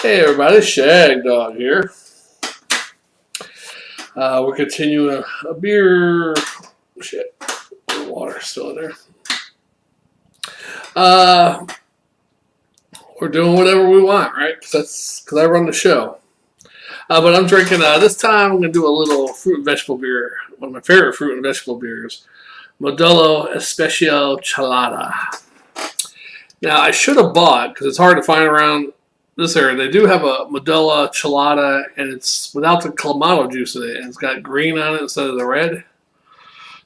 Hey everybody, Shagdog here. We're continuing a beer. Shit, the water's still in there. We're doing whatever we want, right? Because I run the show. But I'm drinking. This time I'm gonna do a little fruit and vegetable beer. One of my favorite fruit and vegetable beers, Modelo Especial Chelada. Now I should have bought because it's hard to find around this area. They do have a Modelo Chelada, and it's without the clamato juice in it, and it's got green on it instead of the red.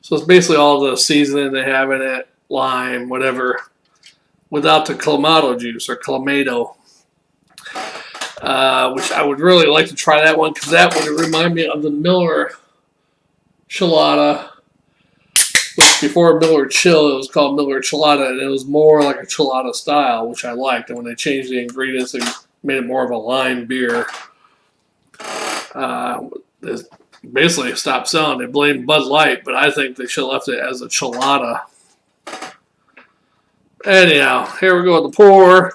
So it's basically all the seasoning they have in it, lime, whatever, without the clamato juice or clamato. Which I would really like to try that one because that would remind me of the Miller Chelada. Which before Miller Chill, it was called Miller Chelada, and it was more like a Chelada style, which I liked. And when they changed the ingredients, they made it more of a lime beer. They basically stopped selling. They blamed Bud Light, but I think they should have left it as a Chelada. Anyhow, here we go with the pour.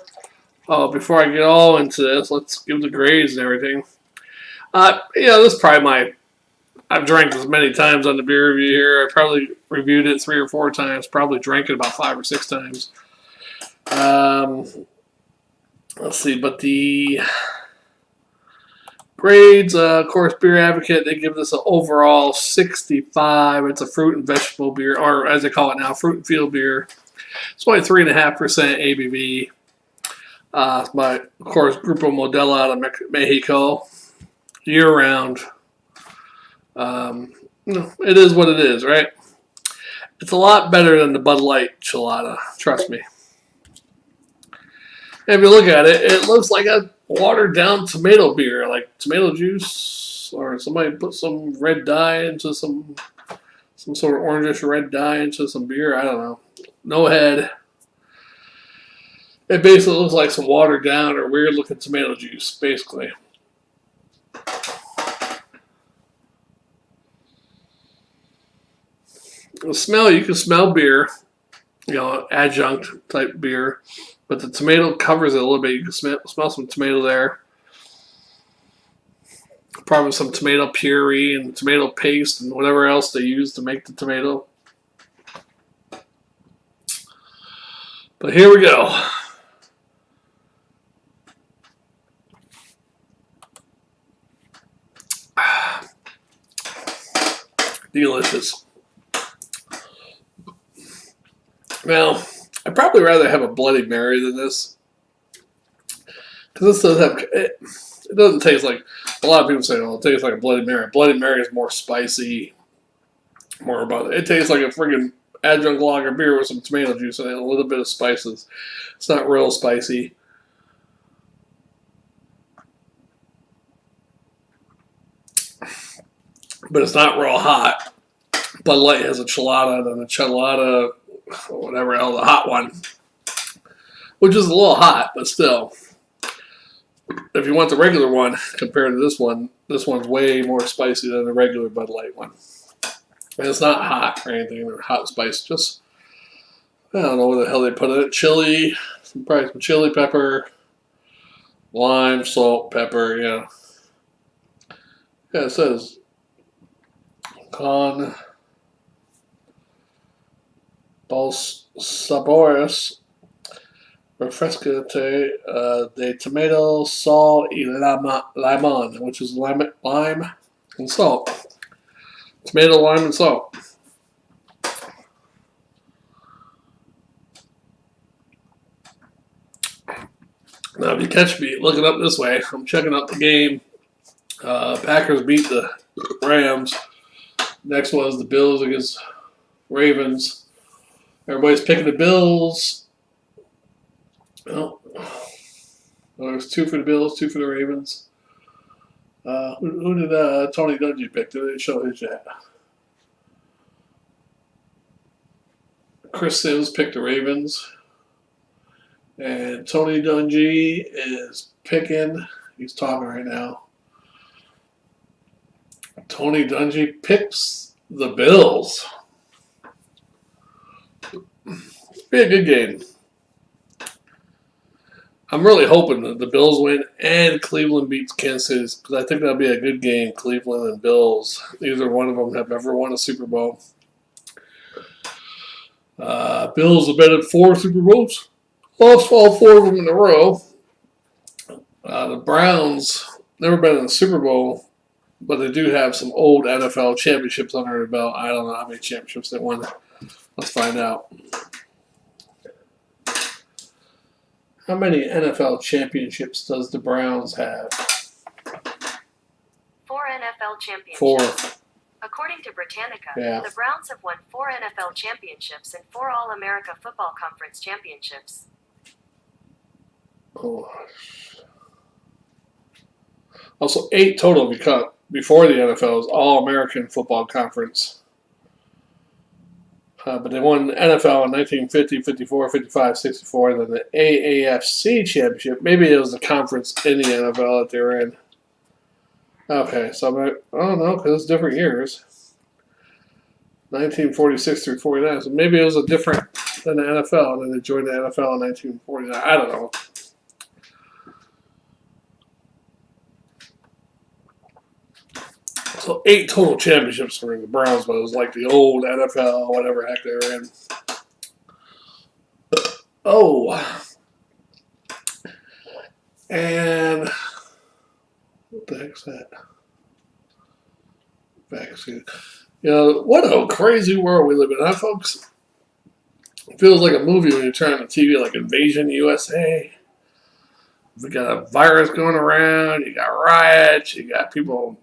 Before I get all into this, let's give the grades and everything. This is probably I've drank this many times on the beer review here. I probably reviewed it 3 or 4 times. Probably drank it about 5 or 6 times. Let's see, but the grades, of course, Beer Advocate, they give this an overall 65. It's a fruit and vegetable beer, or as they call it now, fruit and field beer. It's only 3.5% ABV. By, of course, Grupo Modelo out of Mexico, year-round. It is what it is, right? It's a lot better than the Bud Light Chelada, trust me. And if you look at it, it looks like a watered-down tomato beer, like tomato juice, or somebody put some red dye into some sort of orangish red dye into some beer. I don't know. No head. It basically looks like some watered down or weird looking tomato juice, basically. The smell, you can smell beer, adjunct type beer, but the tomato covers it a little bit. You can smell some tomato there. Probably some tomato puree and tomato paste and whatever else they use to make the tomato. But here we go. Delicious. Now, I'd probably rather have a Bloody Mary than this. Because this does have, it doesn't taste like, a lot of people say, it tastes like a Bloody Mary. Bloody Mary is more spicy, more about it. It tastes like a friggin' adjunct lager beer with some tomato juice and a little bit of spices. It's not real spicy. But it's not real hot. Bud Light has a Chelada and a Chelada, whatever hell, the hot one, which is a little hot, but still. If you want the regular one compared to this one's way more spicy than the regular Bud Light one. And it's not hot or anything, or hot spice, just, I don't know what the hell they put in it. Chili, probably some chili pepper, lime, salt, pepper, Yeah, it says con dos sabores refrescante de tomato, sal y limón, which is lime and salt. Tomato, lime, and salt. Now, if you catch me looking up this way, I'm checking out the game. Packers beat the Rams. Next was the Bills against Ravens. Everybody's picking the Bills. Well, there's 2 for the Bills, 2 for the Ravens. Who did Tony Dungy pick? Did they show his yet? Chris Sims picked the Ravens. And Tony Dungy is picking, he's talking right now. Tony Dungy picks the Bills. Be a good game. I'm really hoping that the Bills win and Cleveland beats Kansas City because I think that'll be a good game. Cleveland and Bills. Neither one of them have ever won a Super Bowl. Bills have been in 4 Super Bowls. Lost all 4 of them in a row. The Browns never been in the Super Bowl, but they do have some old NFL championships under their belt. I don't know how many championships they won. Let's find out. How many NFL championships does the Browns have? 4 NFL championships. 4. According to Britannica, Yeah. the Browns have won 4 NFL championships and 4 All-America Football Conference championships. Oh. Also, 8 total because before the NFL's All-American Football Conference. But they won NFL in 1950, 54, 55, 64, and then the AAFC championship. Maybe it was the conference in the NFL that they were in. Okay, so I don't know because it's different years. 1946 through 49. So maybe it was a different than the NFL, and then they joined the NFL in 1949. I don't know. So 8 total championships for the Browns, but it was like the old NFL, whatever heck they were in. Oh. And what the heck's that? Vaccine. You know, what a crazy world we live in, huh, folks? It feels like a movie when you turn on the TV, like Invasion USA. We got a virus going around, you got riots, you got people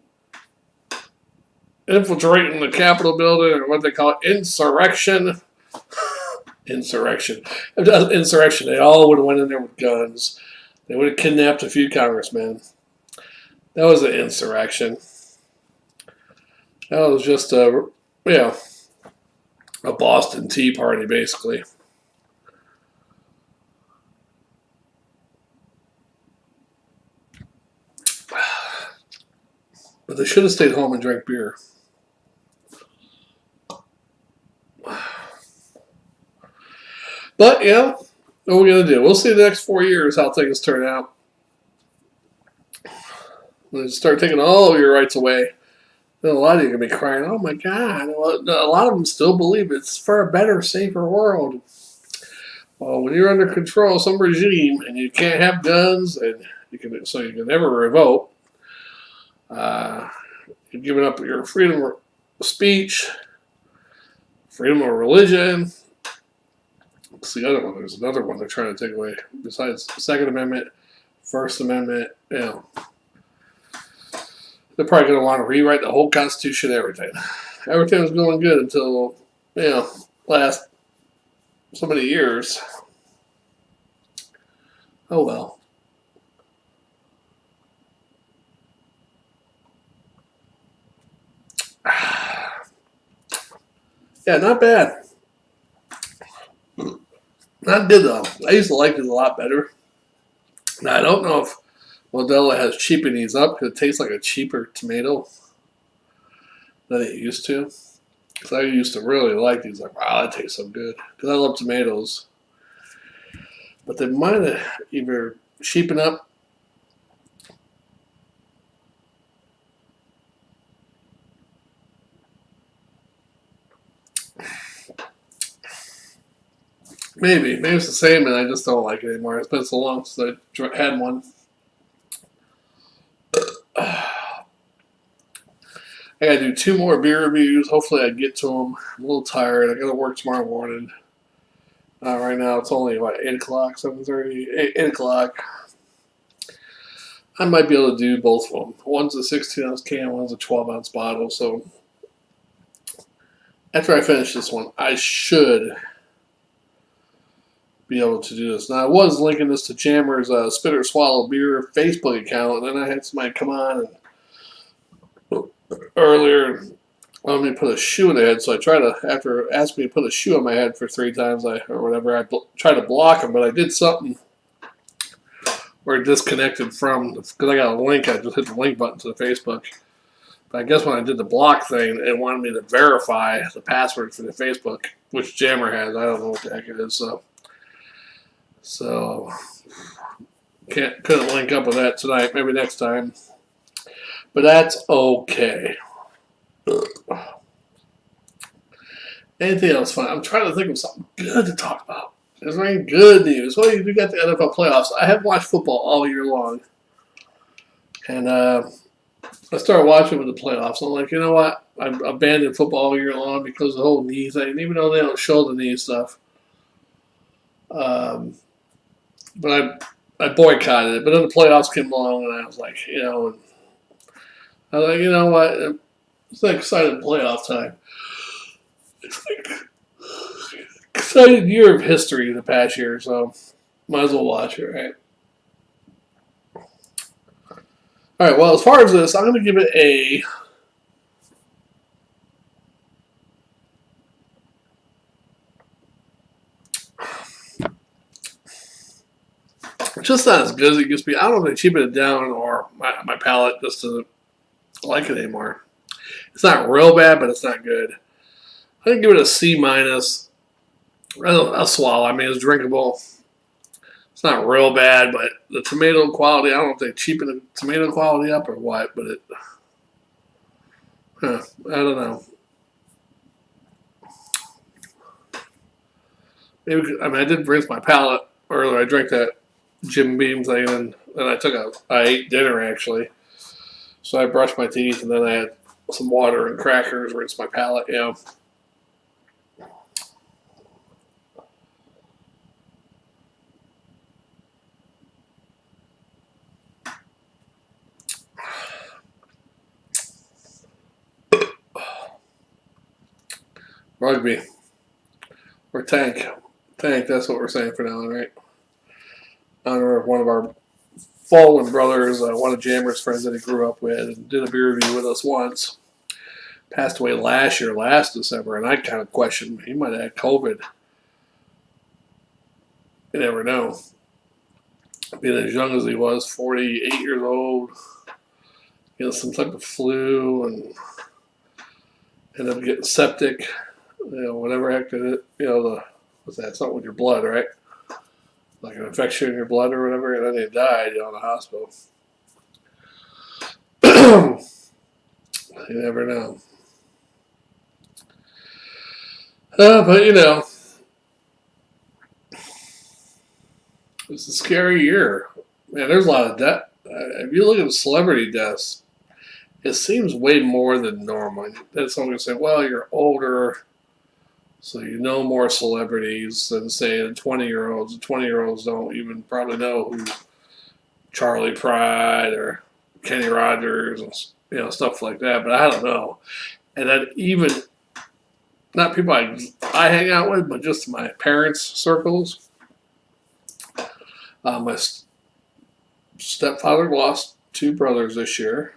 infiltrating the Capitol building, or what they call insurrection. Insurrection. If that was insurrection, they all would have went in there with guns. They would have kidnapped a few congressmen. That was an insurrection. That was just a Boston Tea Party, basically. But they should have stayed home and drank beer. But, yeah, what are we going to do? We'll see the next 4 years how things turn out. When they start taking all of your rights away, then a lot of you are going to be crying, oh, my God. Well, a lot of them still believe it's for a better, safer world. Well, when you're under control of some regime and you can't have guns, and you can never revolt, you're giving up your freedom of speech, freedom of religion. What's the other one? There's another one they're trying to take away besides the Second Amendment, First Amendment. You know, they're probably going to want to rewrite the whole Constitution, everything. Everything was going good until, last so many years. Oh well. Yeah, not bad. Not good though. I used to like it a lot better. Now I don't know if Modelo has cheapened these up because it tastes like a cheaper tomato than it used to. Because I used to really like these. Like, wow, that tastes so good. Because I love tomatoes. But they might have either cheapened up. Maybe it's the same, and I just don't like it anymore. It's been so long since I had one. I gotta do 2 more beer reviews. Hopefully, I get to them. I'm a little tired. I gotta work tomorrow morning. Right now, it's only 8 o'clock, 7:30, 8 o'clock. I might be able to do both of them. One's a 16-ounce can, one's a 12-ounce bottle. So after I finish this one, I should be able to do this. Now, I was linking this to Jammer's Spitter Swallow Beer Facebook account, and then I had somebody come on earlier wanted me to put a shoe in the head, so I tried to, after asking me to put a shoe on my head for 3 times, I tried to block him, but I did something where it disconnected from, because I got a link, I just hit the link button to the Facebook. But I guess when I did the block thing, it wanted me to verify the password for the Facebook, which Jammer has. I don't know what the heck it is, so Couldn't link up with that tonight. Maybe next time. But that's okay. Anything else fun? I'm trying to think of something good to talk about. Is there any good news? Well, you got the NFL playoffs. I have watched football all year long. And I started watching with the playoffs. I'm like, you know what? I abandoned football all year long because of the whole knee thing. Even though they don't show the knee stuff. But I boycotted it. But then the playoffs came along, and I was like, I was like, you know what? It's an exciting playoff time. It's like exciting year of history the past year, so might as well watch it, right? All right. Well, as far as this, I'm going to give it a. It's just not as good as it used to be. I don't know if they cheapened it down or my palate just doesn't like it anymore. It's not real bad, but it's not good. I think give it a C minus. A swallow. I mean, it's drinkable. It's not real bad, but the tomato quality, I don't know if they cheapen the tomato quality up or what, but I don't know. Maybe, I mean, I did rinse my palate earlier. I drank that Jim Beam thing, and then I ate dinner actually. So I brushed my teeth, and then I had some water and crackers, rinsed my palate, Rugby. Or tank. Tank, that's what we're saying for now on, right? Honor of one of our fallen brothers, one of Jammer's friends that he grew up with, and did a beer review with us once. Passed away last December, and I kind of questioned he might have had COVID. You never know. Being as young as he was, 48 years old, some type of flu, and ended up getting septic, whatever heck it, what's that? Something with your blood, right? Like an infection in your blood or whatever, and then he died, in the hospital. You never know. But it's a scary year. Man, there's a lot of death. If you look at celebrity deaths, it seems way more than normal. Then someone can say, well, you're older, so you know more celebrities than, say, the 20-year-olds. The 20-year-olds don't even probably know who Charlie Pride or Kenny Rogers and, stuff like that. But I don't know. And then even, not people I hang out with, but just my parents' circles. My stepfather lost 2 brothers this year.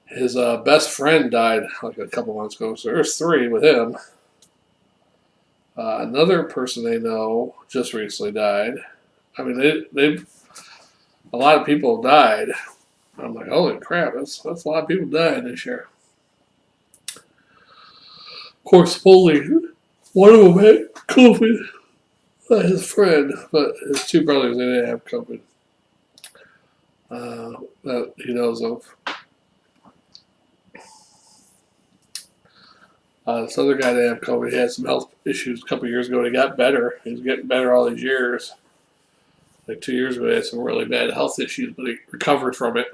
His best friend died like a couple months ago, so there's 3 with him. Another person they know just recently died. I mean, they've a lot of people died. I'm like, holy crap, that's a lot of people dying this year. Of course, supposedly one of them had COVID. His friend, but his 2 brothers, they didn't have COVID. That he knows of. This other guy that had COVID, he had some health issues a couple years ago. He got better. He was getting better all these years. Like 2 years ago, he had some really bad health issues, but he recovered from it.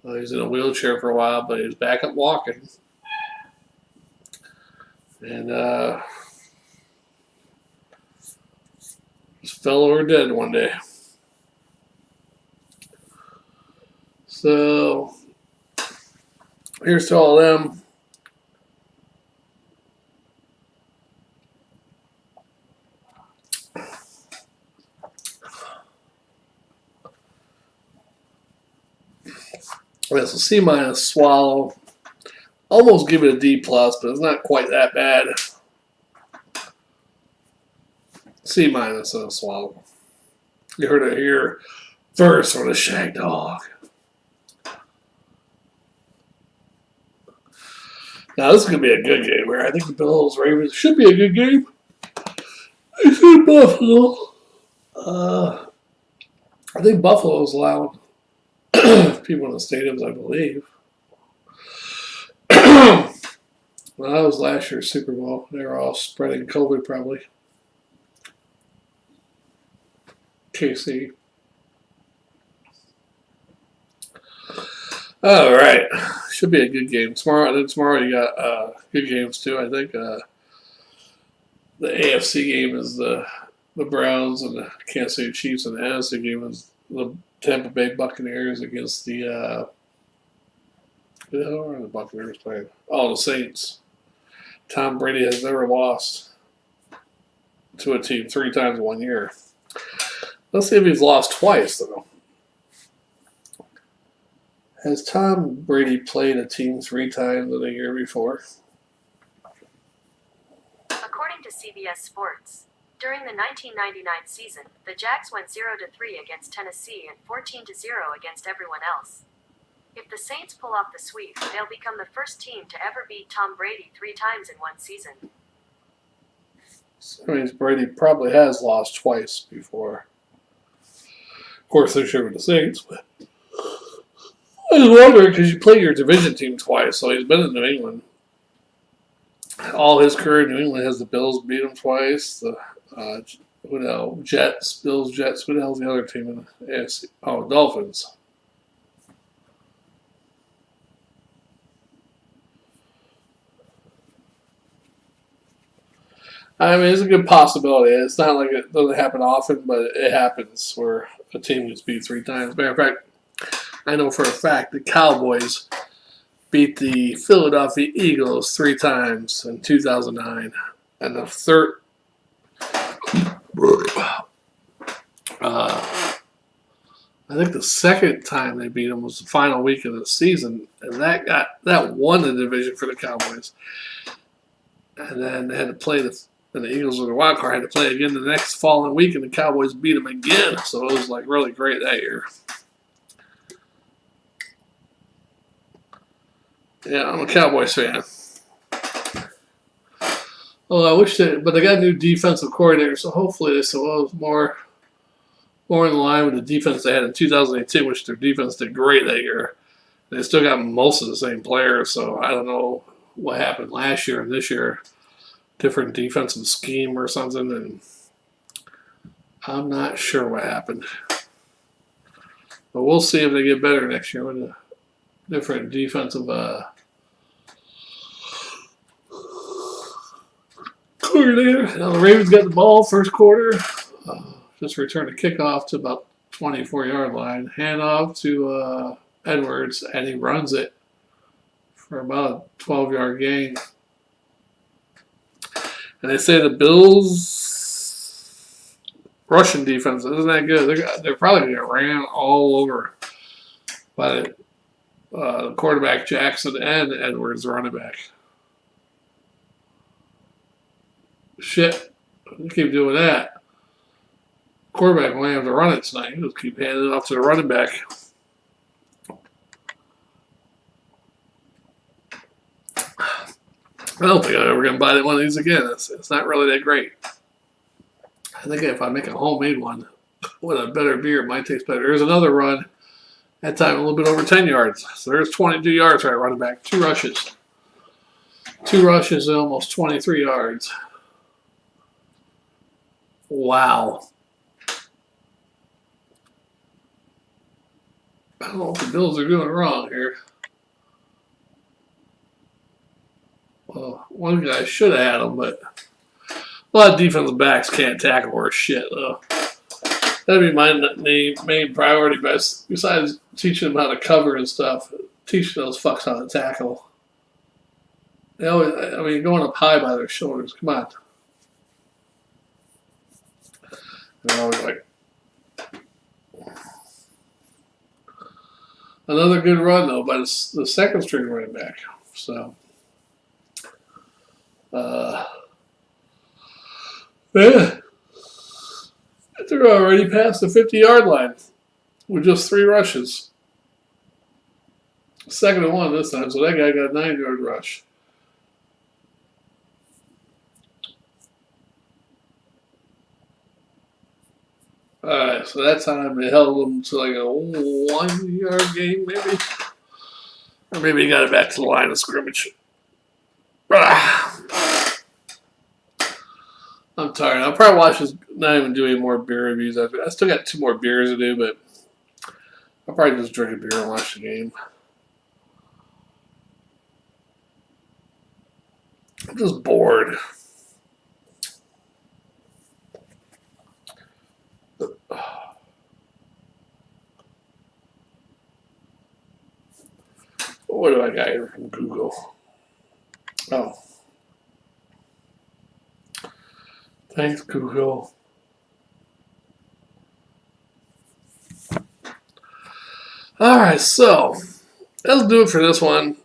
He was in a wheelchair for a while, but he was back up walking. And just fell over dead one day. So here's to all of them. That's a C minus swallow. Almost give it a D plus, but it's not quite that bad. C minus and a swallow. You heard it here first on the Shagdog. Now this is going to be a good game here. I think the Bills Ravens should be a good game. It's in Buffalo. I think Buffalo's allowed people in the stadiums, I believe. Well, that was last year's Super Bowl. They were all spreading COVID, probably. KC. All right, should be a good game tomorrow. And then tomorrow you got good games too. I think the AFC game is the Browns and the Kansas City Chiefs, and the NFC game is the Tampa Bay Buccaneers against the who the hell are the Buccaneers playing? Oh, the Saints. Tom Brady has never lost to a team 3 times in 1 year. Let's see if he's lost twice though. Has Tom Brady played a team 3 times in a year before? According to CBS Sports, during the 1999 season, the Jags went 0-3 against Tennessee and 14-0 against everyone else. If the Saints pull off the sweep, they'll become the first team to ever beat Tom Brady 3 times in one season. So that means Brady probably has lost twice before. Of course, this year with the Saints, but I was wondering because you play your division team twice, so he's been in New England. All his career in New England has the Bills beat him twice. The Jets, Bills, Jets. Who the hell's the other team in the AFC? Oh, Dolphins. I mean, it's a good possibility. It's not like it doesn't happen often, but it happens where a team gets beat 3 times. Matter of fact, I know for a fact the Cowboys beat the Philadelphia Eagles 3 times in 2009, and the third. I think the second time they beat them was the final week of the season, and that won the division for the Cowboys. And then they had to play and the Eagles were the wild card, had to play again the next following week, and the Cowboys beat them again. So it was like really great that year. Yeah, I'm a Cowboys fan. Oh, I wish but they got a new defensive coordinator, so hopefully this was more in line with the defense they had in 2018, which their defense did great that year. They still got most of the same players, so I don't know what happened last year and this year. Different defensive scheme or something, and I'm not sure what happened. But we'll see if they get better next year with a different defensive coordinator. Now the Ravens got the ball first quarter. Just returned a kickoff to about 24-yard line. Handoff to Edwards, and he runs it for about a 12-yard gain. And they say the Bills' rushing defense isn't that good. They're probably going to get ran all over by the quarterback Jackson and Edwards, the running back. Shit, they keep doing that. Quarterback won't have to run it tonight. He'll just keep handing it off to the running back. I don't think I'm ever going to buy one of these again. It's not really that great. I think if I make a homemade one with a better beer, it might taste better. There's another run. That time a little bit over 10 yards. So there's 22 yards right running back. 2 rushes. 2 rushes and almost 23 yards. Wow. I don't know what the Bills are doing wrong here. Well, one guy should have had him, but a lot of defensive backs can't tackle worth shit, though. That'd be my main priority, besides teaching them how to cover and stuff. Teaching those fucks how to tackle. They always, I mean, going up high by their shoulders. Come on. They're always like. Another good run, though, by the second string running back. So. Yeah. They're already past the 50-yard line with just 3 rushes. 2nd and 1 this time, so that guy got a 9-yard rush. Alright, so that time they held them to like a 1 yard game, maybe? Or maybe he got it back to the line of scrimmage. I'm tired. I'll probably watch this, not even do any more beer reviews. I still got 2 more beers to do, but I'll probably just drink a beer and watch the game. I'm just bored. What do I got here from Google? Oh. Thanks, Google. Alright, so let's do it for this one.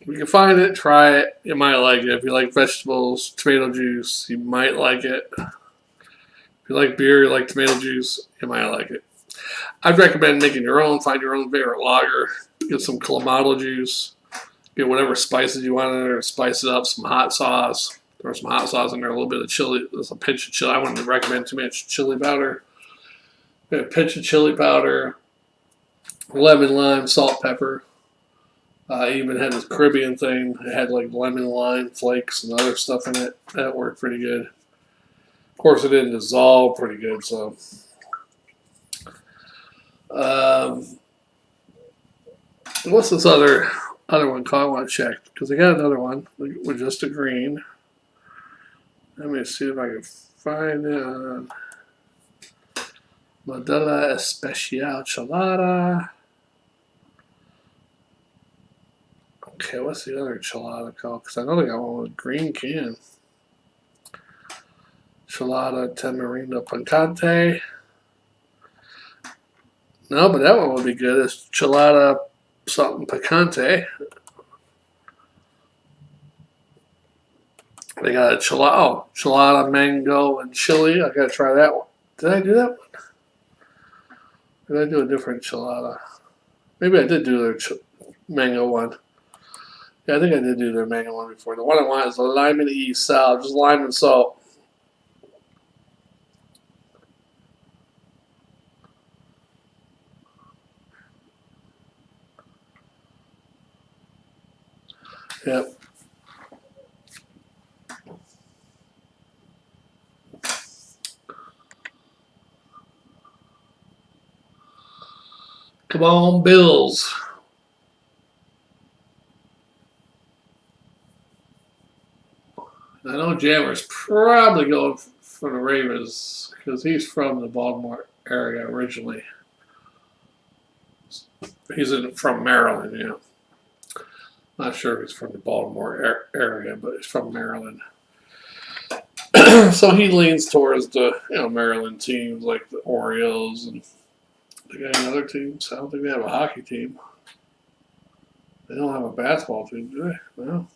You can find it, try it. You might like it. If you like vegetables, tomato juice, you might like it. If you like beer, you like tomato juice, you might like it. I'd recommend making your own. Find your own favorite lager. Get some Clamato juice. Get whatever spices you want in there. Spice it up. Some hot sauce. Throw some hot sauce in there. A little bit of chili. There's a pinch of chili. I wouldn't recommend too much chili powder. Get a pinch of chili powder. Lemon, lime, salt, pepper. I even had this Caribbean thing. It had like lemon, lime, flakes, and other stuff in it. That worked pretty good. Of course, it didn't dissolve pretty good, so. What's this other one called? I want to check because I got another one with just a green. Let me see if I can find it. Modelo Especial Chelada. Okay, what's the other chelada called? Because I know they got one with green can. Chelada Tamarindo Picante. No, but that one would be good. It's Chelada something Picante. They got a Chelada Mango and Chili. I got to try that one. Did I do that one? Did I do a different Chelada? Maybe I did do their mango one. Yeah, I think I did do their mango one before. The one I want is the lime and east salad, just lime and salt. Yep. Come on, Bills. I know Jammer's probably going for the Ravens because he's from the Baltimore area originally. He's from Maryland, yeah. Not sure if he's from the Baltimore area, but he's from Maryland. So he leans towards the Maryland teams like the Orioles and they got any other teams. I don't think they have a hockey team. They don't have a basketball team, do they? No.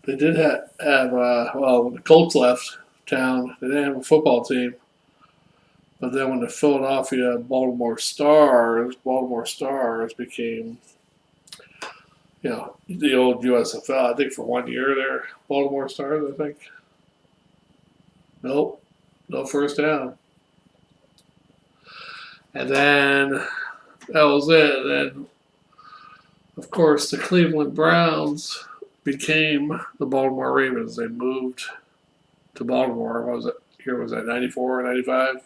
They did have when the Colts left town, they didn't have a football team. But then when the Philadelphia Baltimore Stars became, the old USFL, I think for 1 year there, Baltimore Stars, I think. Nope, no first down. And then that was it. And then, of course, the Cleveland Browns became the Baltimore Ravens. They moved to Baltimore. What was that 94 or 95?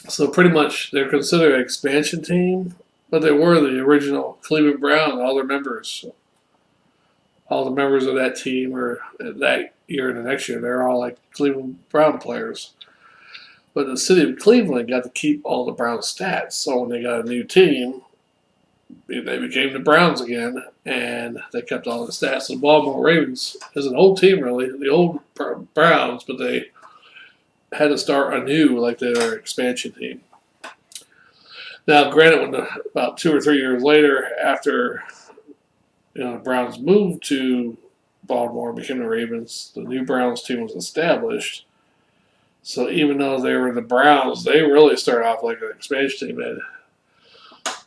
So pretty much they're considered an expansion team, but they were the original Cleveland Browns. All the members of that team, or that year and the next year, they're all like Cleveland Brown players. But the city of Cleveland got to keep all the Brown stats. So when they got a new team, they became the Browns again, and they kept all the stats. So the Baltimore Ravens is an old team, really, the old Browns, but they had to start anew like they were an expansion team. Now, granted, about 2 or 3 years later, after the Browns moved to Baltimore and became the Ravens, the new Browns team was established. So even though they were the Browns, they really started off like an expansion team. They had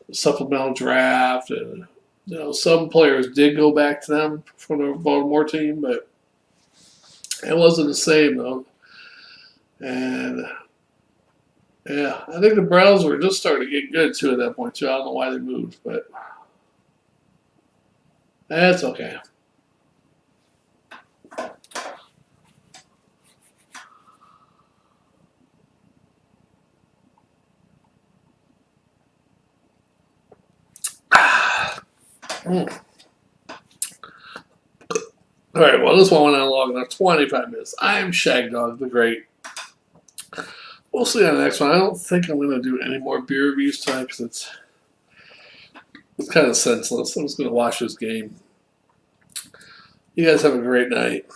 a supplemental draft, and some players did go back to them from the Baltimore team, but It wasn't the same though, and yeah, I think the Browns were just starting to get good too at that point too. I don't know why they moved, but that's okay. Mm. All right, well, this one went on long enough, 25 minutes. I am Shagdog the Great. We'll see on the next one. I don't think I'm going to do any more beer reviews tonight because it's kind of senseless. I'm just going to watch this game. You guys have a great night.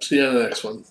See you on the next one.